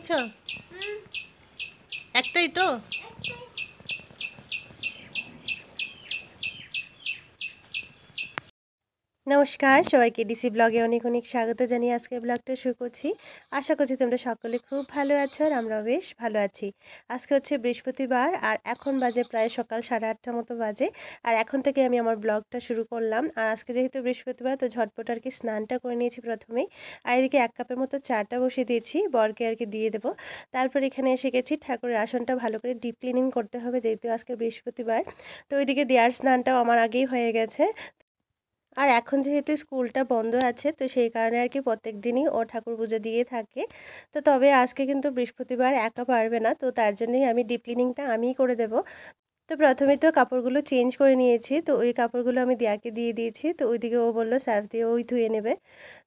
নিয়েছো? একটাই তো। নমস্কার সবাইকে, ডিসি ব্লগে অনেক অনেক স্বাগত জানিয়ে আজকে ব্লগটা শুরু করছি। আশা করছি তোমরা সকলে খুব ভালো আছো আর আমরাও বেশ ভালো আছি। আজকে হচ্ছে বৃহস্পতিবার আর এখন বাজে প্রায় সকাল 8:30টার মতো বাজে। আর এখন থেকে আমি আমার ব্লগটা শুরু করলাম। আর আজকে যেহেতু বৃহস্পতিবার তো ঝটপট আর কি স্নানটা করে নিয়েছি প্রথমেই। আর এদিকে 1 কাপের মতো চাটা বসিয়ে দিয়েছি, বরকে আর কি দিয়ে দেবো। তারপর এখানে এসে গেছি, ঠাকুরের আসনটা ভালো করে ডিপ ক্লিনিং করতে হবে যেহেতু আজকে বৃহস্পতিবার। তো ওইদিকে দেওয়ার স্নানটাও আমার আগেই হয়ে গেছে। আর এখন যেহেতু স্কুলটা বন্ধ আছে তো সেই কারণে আর কি প্রত্যেক দিনই ও ঠাকুর পুজো দিয়ে থাকে। তো তবে আজকে কিন্তু বৃহস্পতিবার একা পারবে না, তো তার জন্যই আমি ডিপ ক্লিনিংটা আমিই করে দেবো। তো প্রথমে তো কাপড়গুলো চেঞ্জ করে নিয়েছি, তো ওই কাপড়গুলো আমি দিয়াকে দিয়ে দিয়েছি, তো ওইদিকে ও বললো সার্ফ দিয়ে ওই ধুয়ে নেবে।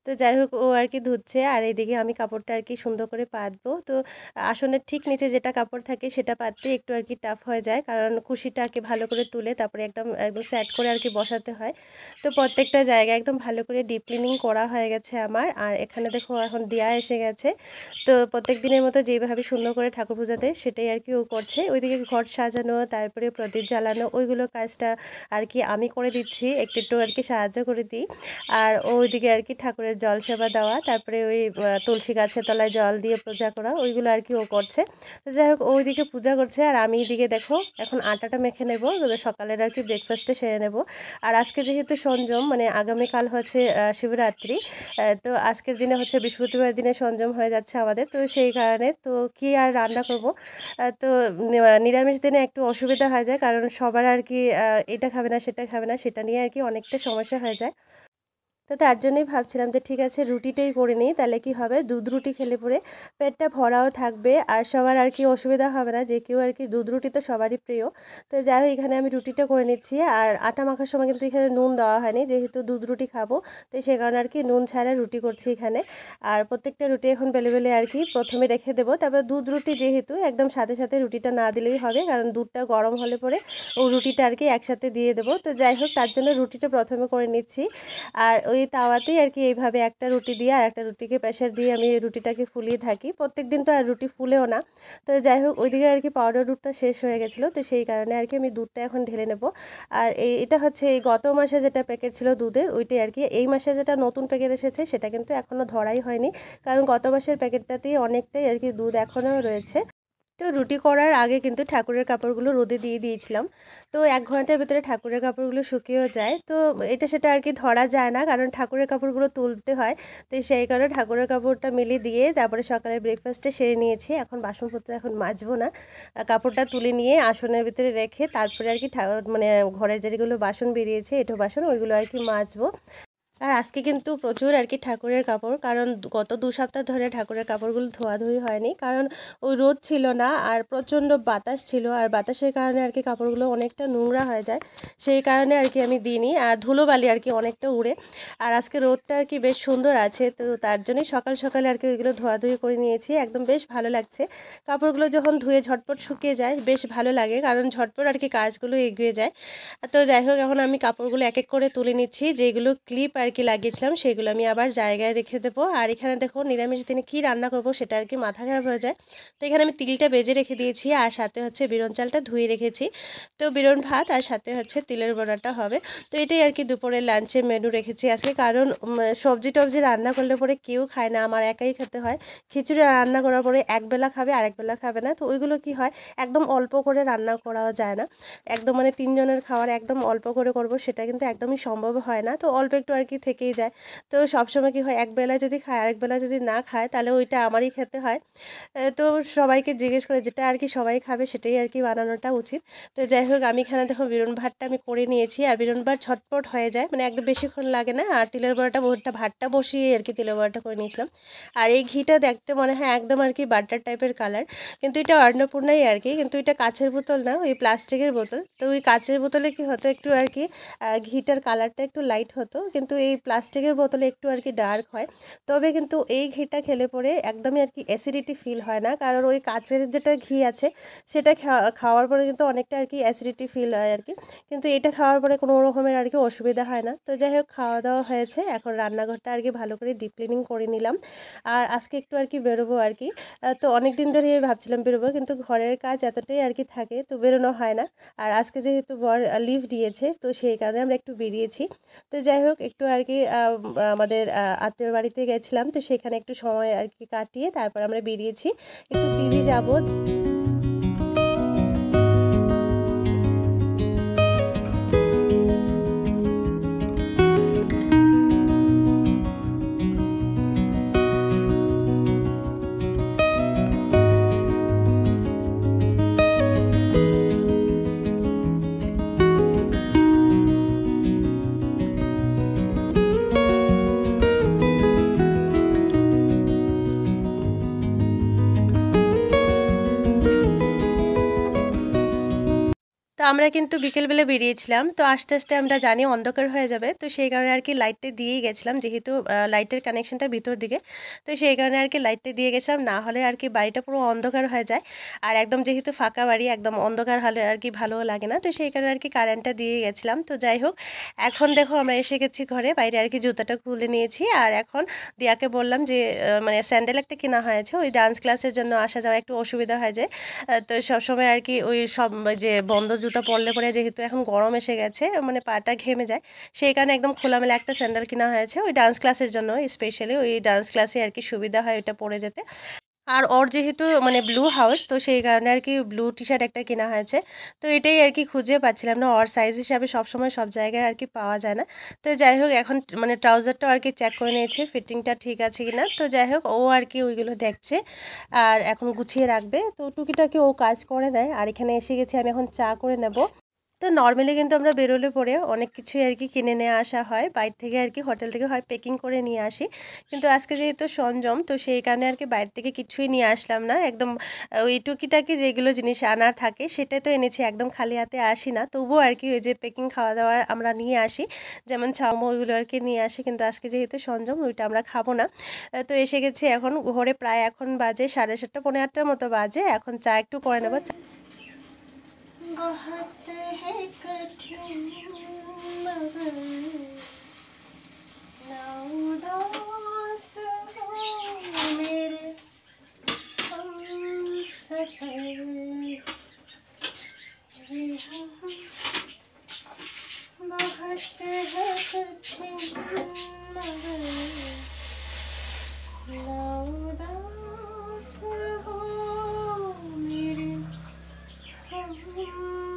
তো যাই হোক ও আর কি ধুচ্ছে আর এইদিকে আমি কাপড়টা আর কি সুন্দর করে পাতবো। তো আসনের ঠিক নিচে যেটা কাপড় থাকে সেটা পাততে একটু আর কি টাফ হয়ে যায়, কারণ কুশিটাকে ভালো করে তুলে তারপরে একদম একদম সেট করে আর কি বসাতে হয়। তো প্রত্যেকটা জায়গায় একদম ভালো করে ডিপ ক্লিনিং করা হয়ে গেছে আমার। আর এখানে দেখো এখন দিয়া এসে গেছে। তো প্রত্যেক দিনের মতো যেভাবে সুন্দর করে ঠাকুর পূজাতে সেটাই আর কি ও করছে। ওইদিকে ঘর সাজানো, তারপরে প্রদীপ জ্বালানো, ওইগুলো কাজটা আর কি আমি করে দিচ্ছি, একটু একটু আর কি সাহায্য করে দিই। আর ওইদিকে আর কি ঠাকুরের জল সেবা দেওয়া, তারপরে ওই তুলসী গাছের তলায় জল দিয়ে পূজা করা, ওইগুলো আর কি ও করছে। তো যাই হোক ওইদিকে পূজা করছে আর আমি এদিকে দেখো এখন আটাটা মেখে নেবো, সকালের আর কি ব্রেকফাস্টে সেরে নেব। আর আজকে যেহেতু সঞ্জম মানে আগামীকাল হচ্ছে শিবরাত্রি, তো আজকের দিনে হচ্ছে বৃহস্পতিবার দিনে সঞ্জম হয়ে যাচ্ছে আমাদের, তো সেই কারণে তো কি আর রান্না করব। তো নিরামিষ দিনে একটু অসুবিধা হয়ে যায়, কারণ সবার আর কি এটা খাবে না সেটা খাবে না, সেটা নিয়ে আর কি অনেকটা সমস্যা হয়ে যায়। তো তার জন্যই ভাবছিলাম যে ঠিক আছে রুটিটাই করে নিই, তাহলে কি হবে দুধ রুটি খেলে পরে পেটটা ভরাও থাকবে আর সবার আর কি অসুবিধা হবে না, যে কেউ আর কি দুধ রুটি তো সবারই প্রিয়। তো যাই হোক এখানে আমি রুটিটা করে নিচ্ছি। আর আটা মাখার সময় কিন্তু এখানে নুন দেওয়া হয়নি, যেহেতু দুধ রুটি খাবো তো সে কারণে আর কি নুন ছাড়া রুটি করছি এখানে। আর প্রত্যেকটা রুটি এখন বেলে বেলে আর কি প্রথমে রেখে দেবো, তারপর দুধ রুটি যেহেতু একদম সাথে সাথে রুটিটা না দিলেই হবে, কারণ দুধটা গরম হলে পরে ও রুটিটা আর কি একসাথে দিয়ে দেবো। তো যাই হোক তার জন্য রুটিটা প্রথমে করে নিচ্ছি। আর ওই তাওয়াতেই আর কি এইভাবে একটা রুটি দিয়ে আর একটা রুটিকে প্রেশার দিয়ে আমি রুটিটাকে ফুলিয়ে থাকি। প্রত্যেক দিন তো আর রুটি ফুলেও না। তো যাই হোক ওইদিকে আর কি পাউডার দুধটা শেষ হয়ে গেছিলো, তো সেই কারণে আর কি আমি দুধটা এখন ঢেলে নেব। আর এটা হচ্ছে এই গত মাসে যেটা প্যাকেট ছিল দুধের ওইটাই আর কি, এই মাসে যেটা নতুন প্যাকেট এসেছে সেটা কিন্তু এখনও ধরাই হয়নি, কারণ গত মাসের প্যাকেটটাতেই অনেকটাই আর কি দুধ এখনও রয়েছে। তো রুটি করার আগে কিন্তু ঠাকুরের কাপড়গুলো রোদে দিয়ে দিয়েছিলাম। তো 1 ঘন্টার ভিতরে ঠাকুরের কাপড়গুলো শুকিয়েও যায়, তো এটা সেটা আর কি ধরা যায় না, কারণ ঠাকুরের কাপড়গুলো তুলতে হয়। তো সেই কারণে ঠাকুরের কাপড়টা মেলে দিয়ে তারপরে সকালে ব্রেকফাস্টে সেরে নিয়েছি। এখন বাসনপত্র এখন মাজবো না, কাপড়টা তুলে নিয়ে আসনের ভিতরে রেখে তারপরে আর কি মানে ঘরের যেগুলো বাসন বেরিয়েছে এঁঠো বাসন ওইগুলো আর কি মাজবো। আর আজকে কিন্তু প্রচুর আর কি ঠাকুরের কাপড়, কারণ গত 2 সপ্তাহ ধরে ঠাকুরের কাপড়গুলো ধোয়াধুয়ি হয়নি, কারণ ওই রোদ ছিল না আর প্রচণ্ড বাতাস ছিল, আর বাতাসের কারণে আর কি কাপড়গুলো অনেকটা নোংরা হয়ে যায়, সেই কারণে আর কি আমি দিইনি। আর ধুলোবালি আর কি অনেকটা উড়ে। আর আজকে রোদটা আর কি বেশ সুন্দর আছে, তো তার জন্যই সকাল সকালে আর কি ওইগুলো ধোয়াধুয়ি করে নিয়েছি, একদম বেশ ভালো লাগছে। কাপড়গুলো যখন ধুয়ে ঝটপট শুকিয়ে যায় বেশ ভালো লাগে, কারণ ঝটপট আর কি কাজগুলো এগিয়ে যায়। তো যাই হোক এখন আমি কাপড়গুলো এক এক করে তুলে নিচ্ছি, যেগুলো ক্লিপ আর কি লাগিয়েছিলাম সেগুলো আমি আবার জায়গায় রেখে দেবো। আর এখানে দেখো নিরামিষ দিনে কী রান্না করব সেটা আর কি মাথা খারাপ হয়ে যায়। তো এখানে আমি তিলটা বেজে রেখে দিয়েছি আর সাথে হচ্ছে বিরন চালটা ধুয়ে রেখেছি। তো বিরন ভাত আর সাথে হচ্ছে তিলের বড়াটা হবে। তো এটাই আর কি দুপুরের লাঞ্চের মেনু রেখেছি আজকে, কারণ সবজি টবজি রান্না করলে পরে কেউ খায় না, আমার একাই খেতে হয়। খিচুড়ি রান্না করার পরে একবেলা খাবে আর একবেলা খাবে না, তো ওইগুলো কি হয় একদম অল্প করে রান্না করাও যায় না। একদম মানে 3 জনের খাবার একদম অল্প করে করব সেটা কিন্তু একদমই সম্ভব হয় না, তো অল্প একটু আর কি থেকেই যায়। তো সবসময় কি হয় একবেলা যদি খায় আরেকবেলা যদি না খায় তাহলে ওইটা আমারই খেতে হয়। তো সবাইকে জিজ্ঞেস করে যেটা আর কি সবাই খাবে সেটাই আর কি বানানোটা উচিত। তো যাই হোক আমি এখানে দেখো বিরন ভাতটা আমি করে নিয়েছি, আর বিরন ভাত ঝটপট হয়ে যায়, মানে একদম বেশিক্ষণ লাগে না। আর তিলের বড়াটা ভাতটা বসিয়ে আর কি তিলের বড়াটা করে নিয়েছিলাম। আর এই ঘিটা দেখতে মনে হয় একদম আর কি বাটার টাইপের কালার, কিন্তু এটা অন্নপূর্ণাই আর কি, কিন্তু এটা কাচের বোতল না, ওই প্লাস্টিকের বোতল। তো ওই কাচের বোতলে কি হতো একটু আর কি ঘিটার কালারটা একটু লাইট হতো, কিন্তু এই প্লাস্টিকের বোতলে একটু আর কি ডার্ক হয়, তবে কিন্তু এই ঘিটা খেলে পরে একদমই আর কি অ্যাসিডিটি ফিল হয় না, কারণ ওই কাচের যেটা ঘি আছে সেটা খাওয়ার পরে কিন্তু অনেকটা আর কি অ্যাসিডিটি ফিল হয় আর কি, কিন্তু এটা খাওয়ার পরে কোনো রকমের আর কি অসুবিধা হয় না। তো যাই হোক, খাওয়া দাওয়া হয়েছে, এখন রান্নাঘরটা আর কি ভালো করে ডিপ ক্লিনিং করে নিলাম। আর আজকে একটু আর কি বেরোবো আর কি। তো অনেক দিন ধরে ভাবছিলাম বেরোবো, কিন্তু ঘরের কাজ এতটাই আর কি থাকে, তো বেরোনো হয় না। আর আজকে যেহেতু বর লিভ দিয়েছে, তো সেই কারণে আমরা একটু বেরিয়েছি। তো যাই হোক, একটু আর কি আমাদের আত্মীয়র বাড়িতে গেছিলাম, তো সেখানে একটু সময় আর কি কাটিয়ে তারপর আমরা বেরিয়েছি, একটু পিবি যাবো। তো আমরা কিন্তু বিকেলবেলা বেরিয়েছিলাম, তো আস্তে আস্তে আমরা জানি অন্ধকার হয়ে যাবে, তো সেই কারণে আর কি লাইটটা দিয়েই গেছিলাম, যেহেতু লাইটের কানেকশনটা ভিতর দিকে, তো সেই কারণে আর কি লাইটটা দিয়ে গেছিলাম, না হলে আর কি বাড়িটা পুরো অন্ধকার হয়ে যায়। আর একদম যেহেতু ফাঁকা বাড়ি, একদম অন্ধকার হলে আর কি ভালো লাগে না, তো সেই কারণে আর কি কারেন্টটা দিয়ে গেছিলাম। তো যাই হোক, এখন দেখো আমরা এসে গেছি ঘরে, বাইরে আর কি জুতাটা খুলে নিয়েছি, আর এখন দিয়াকে বললাম যে মানে স্যান্ডেল একটা কেনা হয়েছে, ওই ডান্স ক্লাসের জন্য আসা যাওয়া একটু অসুবিধা হয়ে যায়। তো সবসময় আর কি ওই সব যে বন্ধ জুতা পরলে পরে, যেহেতু এখন গরম এসে গেছে, মানে পাটা ঘেমে যায়, সেই কারণে একদম খোলামেলা একটা স্যান্ডেল কেনা হয়েছে ওই ডান্স ক্লাসের জন্য, স্পেশালি ওই ডান্স ক্লাসে আর কি সুবিধা হয় ওইটা পরে যেতে। আর ওর যেহেতু মানে ব্লু হাউস, তো সেই কারণে আর কি ব্লু টি শার্ট একটা কেনা হয়েছে। তো এটাই আর কি খুঁজে পাচ্ছিলাম না, ওর সাইজ হিসাবে সবসময় সব জায়গায় আর কি পাওয়া যায় না। তো যাই হোক, এখন মানে ট্রাউজারটাও আর কি চেক করে নিয়েছে ফিটিংটা ঠিক আছে কিনা। তো যাই হোক, ও আর কি ওইগুলো দেখছে আর এখন গুছিয়ে রাখবে, তো টুকিটাকি ও কাজ করে নেয়। আর এখানে এসে গেছি, আমি এখন চা করে নেব। তো নর্মালি কিন্তু আমরা বেরোলে পরে অনেক কিছুই আর কি কিনে নিয়ে আসা হয় বাইরে থেকে, আর কি হোটেল থেকে হয় প্যাকিং করে নিয়ে আসি, কিন্তু আজকে যেহেতু সঞ্জম, তো সেই কারণে আর কি বাইরে থেকে কিছুই নিয়ে আসলাম না, একদম ওই টুকিটাকি যেগুলো জিনিস আনার থাকে সেটাই তো এনেছি, একদম খালি হাতে আসি না। তবুও আর কি ওই যে প্যাকিং খাওয়া দাওয়া আমরা নিয়ে আসি, যেমন চাউমো ওইগুলো আর কি নিয়ে আসি, কিন্তু আজকে যেহেতু সঞ্জম, ওইটা আমরা খাবো না। তো এসে গেছি এখন ঘরে, প্রায় এখন বাজে 7:30 পৌনে 8টার মতো বাজে, এখন চা একটু করে নেবো। बहुत है कठिन मगर ना उदास हो मेरे हमसफर, बहुत है कठिन मगर ना उदास हो मेरे हमसफर।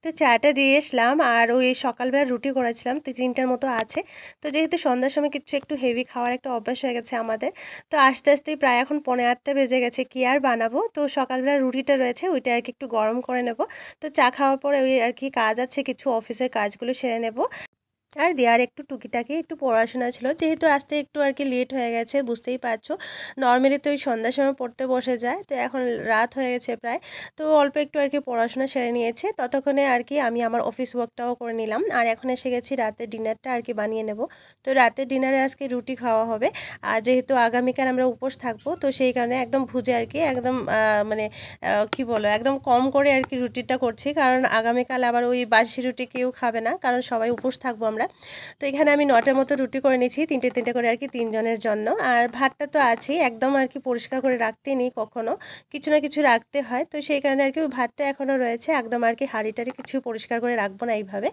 তো চাটা দিয়ে এসলাম, আর ওই সকালবেলা রুটি করেছিলাম, তো 3টার মতো আছে। তো যেহেতু সন্ধ্যার সময় কিছু একটু হেভি খাওয়ার একটা অভ্যাস হয়ে গেছে আমাদের, তো আস্তে আস্তেই প্রায় এখন পৌনে 8টা বেজে গেছে, কি আর বানাবো। তো সকালবেলা রুটিটা রয়েছে, ওইটা আর কি একটু গরম করে নেব। তো চা খাওয়ার পরে ওই আর কি কাজ আছে কিছু, অফিসের কাজগুলো সেরে নেব। আর দেওয়ার একটু টুকিটাকি একটু পড়াশোনা ছিল, যেহেতু আসতে একটু আর কি লেট হয়ে গেছে, বুঝতেই পারছো। নর্মালি তো ওই সন্ধ্যার সময় পড়তে বসে যায়, তো এখন রাত হয়ে গেছে প্রায়, তো অল্প একটু আর কি পড়াশোনা সেরে নিয়েছে, ততক্ষণে আর কি আমি আমার অফিস ওয়ার্কটাও করে নিলাম। আর এখন এসে গেছি রাতের ডিনারটা আর কি বানিয়ে নেব। তো রাতের ডিনারে আজকে রুটি খাওয়া হবে, আর যেহেতু আগামীকাল আমরা উপোস থাকবো, তো সেই কারণে একদম ভুজে আর কি একদম মানে কি বলো, একদম কম করে আর কি রুটিটা করছি, কারণ আগামীকাল আবার ওই বাসি রুটি কেউ খাবে না, কারণ সবাই উপোস থাকবো আমরা। তো এখানে আমি 9টার মতো রুটি করে নিয়েছি, 3টে করে আর কি 3 জনের জন্য। আর ভাতটা তো আছেই, একদম আর কি পরিষ্কার করে রাখতে নেই, কখনো কিছু না কিছু রাখতে হয়, তো সেই কারণে আর কি ওই ভাতটা এখনও রয়েছে, একদম আর কি হাঁড়িটারি কিছু পরিষ্কার করে রাখবো না এইভাবে।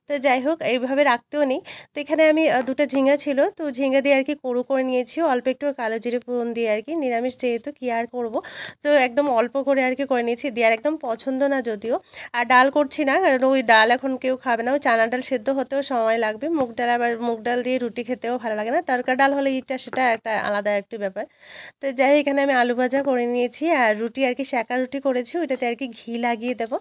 তো যাই হোক, এইভাবে রাখতেও নেই। তো এখানে আমি 2টা ঝিঙ্গা ছিল, তো ঝিঙ্গা দিয়ে আর কি করু করে নিয়েছি, অল্প একটু কালো জিরে ফোড়ন দিয়ে আর কি, নিরামিষ যেহেতু কি আর করবো, তো একদম অল্প করে আর কি করে নিয়েছি। দেওয়ার একদম পছন্দ না যদিও, আর ডাল করছি না, কারণ ওই ডাল এখন কেউ খাবে না, ওই চানা ডাল সেদ্ধ হতেও সময় সময় লাগবে। মুগ ডাল আবার মুগ ডাল দিয়ে রুটি খেতেও ভালো লাগে না, তরকা ডাল হলে এটা সেটা একটা আলাদা একটি ব্যাপার। তো যাই, এখানে আমি আলু ভাজা করে নিয়েছি আর রুটি আর কি সেঁকা রুটি করেছি, ওইটাতে আর কি ঘি লাগিয়ে দেবো।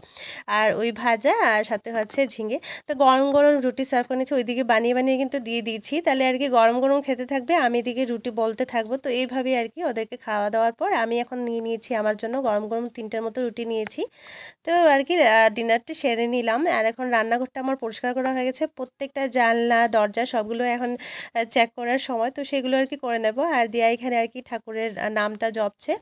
আর ওই ভাজা আর সাথে হচ্ছে ঝিঙে। তো গরম গরম রুটি সার্ভ করে নিয়েছি, ওইদিকে বানিয়ে বানিয়ে কিন্তু দিয়ে দিয়েছি, তাহলে আর কি গরম গরম খেতে থাকবে, আমি এদিকে রুটি বলতে থাকবো। তো এইভাবেই আর কি ওদেরকে খাওয়া দাওয়ার পর আমি এখন নিয়ে নিয়েছি আমার জন্য গরম গরম 3টার মতো রুটি নিয়েছি। তো আর কি ডিনারটা সেরে নিলাম। আর এখন রান্নাঘরটা আমার পরিষ্কার করা হয়ে গেছে, প্রত্যেকটা জানলা দরজা সবগুলো এখন চেক করার সময়, তো সেগুলো আর কি করে নেব। আর দিয়া এখানে আর কি ঠাকুরের নামটা জপছে।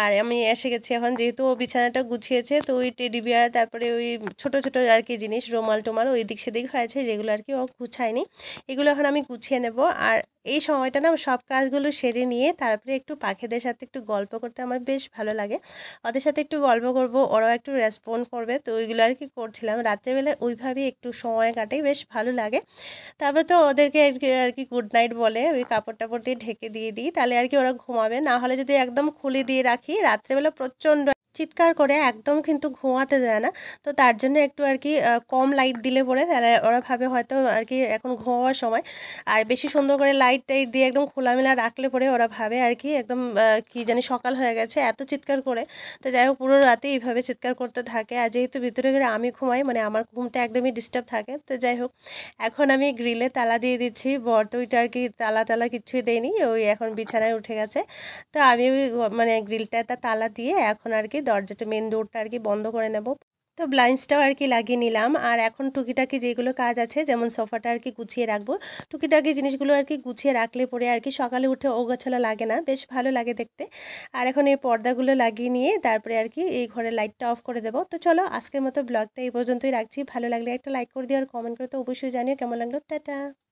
আর আমি এসে গেছি এখন, যেহেতু ও বিছানাটা গুছিয়েছে, তো ওই টেডি বিয়ার তারপরে ওই ছোট ছোট আর কি জিনিস রুমাল টুমাল ওই দিক সেদিক হয়েছে, যেগুলো আর কি ও গুছায়নি, এগুলো এখন আমি গুছিয়ে নেব। আর এই সময়টা না সব কাজগুলো সেরে নিয়ে তারপরে একটু পাখিদের সাথে একটু গল্প করতে আমার বেশ ভালো লাগে। ওদের সাথে একটু গল্প করব, ওরাও একটু রেসপন্ড করবে, তো ওইগুলো আর কি করছিলাম রাত্রেবেলা, ওইভাবেই একটু সময় কাটাই, বেশ ভালো লাগে। তারপরে তো ওদেরকে আর কি গুড নাইট বলে ওই কাপড় টাপড় দিয়ে ঢেকে দিয়ে দিই, তাহলে আর কি ওরা ঘুমাবে। না হলে যদি একদম খুলে দিয়ে রাখি রাত্রেবেলা প্রচণ্ড চিৎকার করে, একদম কিন্তু ঘুমাতে দেয় না। তো তার জন্য একটু আর কি কম লাইট দিলে পরে তাহলে ওরা ভাবে হয়তো আর কি এখন ঘুমাবার সময়। আর বেশি সুন্দর করে লাইট টাইট দিয়ে একদম খোলামেলা রাখলে পরে ওরা ভাবে আর কি একদম কি জানি সকাল হয়ে গেছে, এত চিৎকার করে। তো যাই হোক, পুরো রাতে এইভাবে চিৎকার করতে থাকে। আর যেহেতু ভিতরে ঘরে আমি ঘুমাই, মানে আমার ঘুমটা একদমই ডিস্টার্ব থাকে। তো যাই হোক, এখন আমি গ্রিলে তালা দিয়ে দিচ্ছি, বর তো ওইটা আর কি তালা টালা কিছুই দেয়নি, ওই এখন বিছানায় উঠে গেছে। তো আমি ওই মানে গ্রিলটা তালা দিয়ে এখন আর কি দরজাটা মেন ডোরটা আর কি বন্ধ করে নেব। তো ব্লাইন্ডসটাও আর কি লাগিয়ে নিলাম। আর এখন টুকিটাকি যেগুলো কাজ আছে, যেমন সোফাটা আর কি গুছিয়ে রাখবো, টুকিটাকি জিনিসগুলো আর কি গুছিয়ে রাখলে পরে আর কি সকালে উঠে ওগোছালো লাগে না, বেশ ভালো লাগে দেখতে। আর এখন এই পর্দাগুলো লাগিয়ে নিয়ে তারপরে আর কি এই ঘরের লাইটটা অফ করে দেবো। তো চলো, আজকের মতো ব্লগটা এই পর্যন্তই রাখছি। ভালো লাগলে একটা লাইক করে দিও আর কমেন্ট করে তো অবশ্যই জানিও কেমন লাগলো। টাটা।